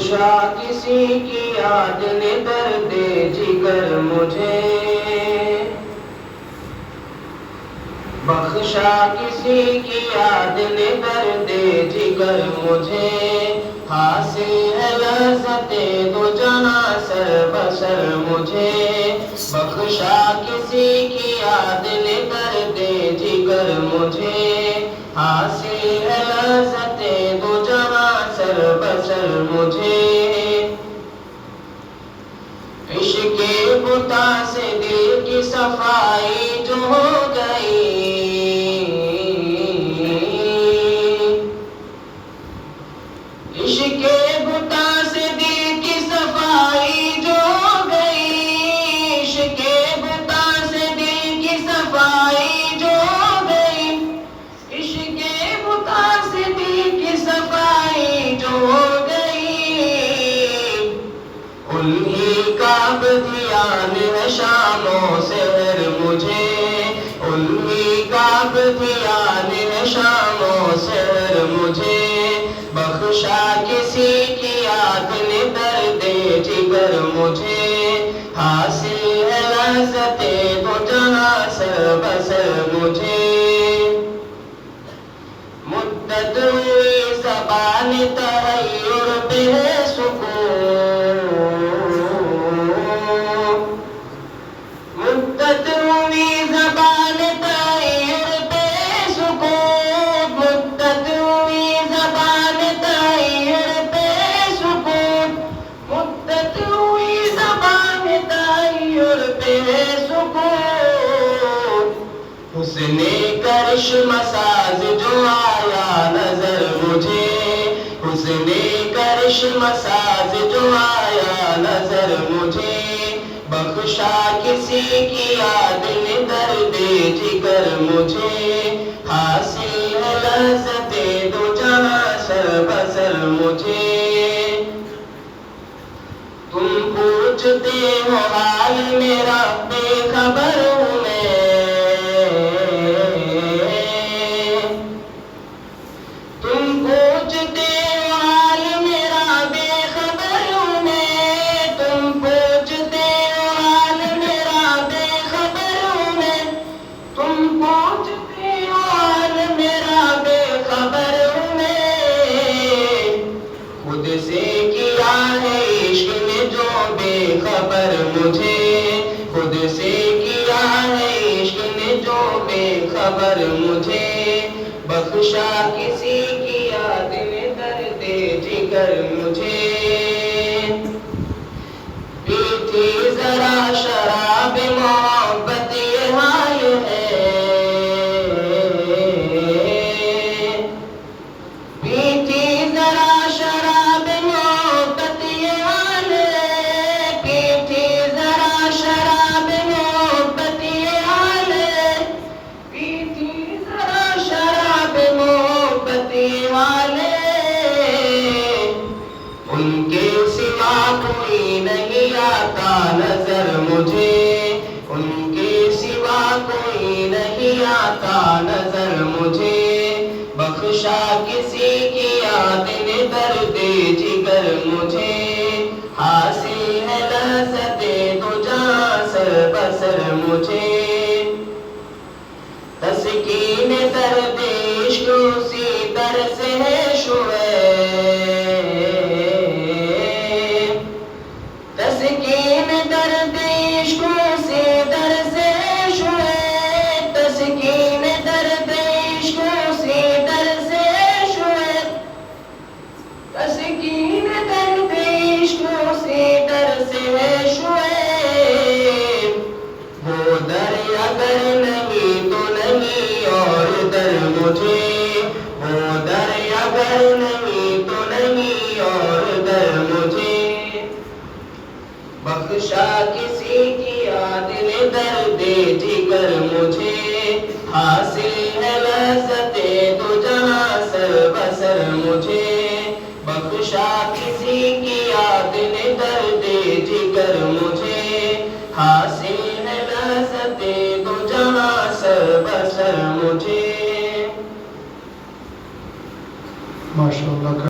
بخشا کسی کی یاد نے درد جگر مجھے، بخشا کسی کی یاد نے درد جگر مجھے، حاصل ہے لذت دو جہاں سر بسر مجھے، بخشا کسی کی یاد نے درد جگر مجھے، حاصل ہے لذت دو جہاں سر بسر مجھے، عشق بتا سے دل کی صفائی جو ہو گئی، عشق بتا سے دل کی صفائی جو ہو گئی، عشق بتا سے دل کی صفائی جو ہو گئی، عشق بتا سے دل کی صفائی جو ہو گئی، انہی کا دھیان ہے شام و سحر مجھے، انہی کا دھیان ہے شام و سحر مجھے، بخشا کسی کی یاد نے درد جگر مجھے، حاصل ہے لذت دو جہاں سر بسر مجھے، مدت ہوئی زبان تحیر پہ ہے سکون، مدت ہوئی زبان تحیر پہ سکون، مدت ہوئی زبان تحیر پہ سکون، مدت ہوئی زبان تحیر پہ سکون، حسن کرشم ساز جو آیا نظر مجھے، حسن کرشم ساز جو آیا نظر مجھے، بخشا کسی کی یاد نے درد جگر مجھے، حاصل ہے لذت دو جہاں سر بسر مجھے، تم پوچھتے ہو حال میرا بے خبر ہوں میں، تم پوچھتے ہو حال میرا بے خبر ہوں میں، تم پوچھتے ہو حال میرا بے خبر ہوں میں، تم پوچھتے ہو حال میرا بے خبر ہوں میں، خود سے کیا ہے عشق نے جو بے خبر مجھے، خود سے کیا ہے عشق نے جو بے خبر مجھے، بخشا کسی کی یاد نے درد جگر مجھے، پیتی ذرا شراب محبت یہ حال ہے، پیتی ذرا شراب محبت یہ حال ہے، پیتی ذرا شراب محبت یہ حال ہے، پیتی ذرا شراب محبت یہ حال ہے، ان کے سوا کوئی نہیں آتا نظر مجھے، ان کے سوا کوئی نہیں آتا نظر مجھے، بخشا کسی کی یاد نے درد جگر مجھے، حاصل ہے لذت دو جہاں سر بسر مجھے، تسکین درد عشق اسی در سے ہے شعیب، تسکین درد عشق اسی در سے ہے شعیب، تسکین درد عشق اسی در سے ہے شعیب، تسکین درد عشق اسی در سے ہے شعیب، وہ در اگر نہیں تو نہیں اور در مجھے، وہ در اگر نہیں تو نہیں اور در مجھے، بخشا کسی کی یاد نے درد جگر مجھے، حاصل ہے لذت دو جہاں سر بسر مجھے، بخشا کسی کی یاد نے درد جگر مجھے، حاصل ہے لذت دو جہاں سر بسر مجھے، ماشاءاللہ.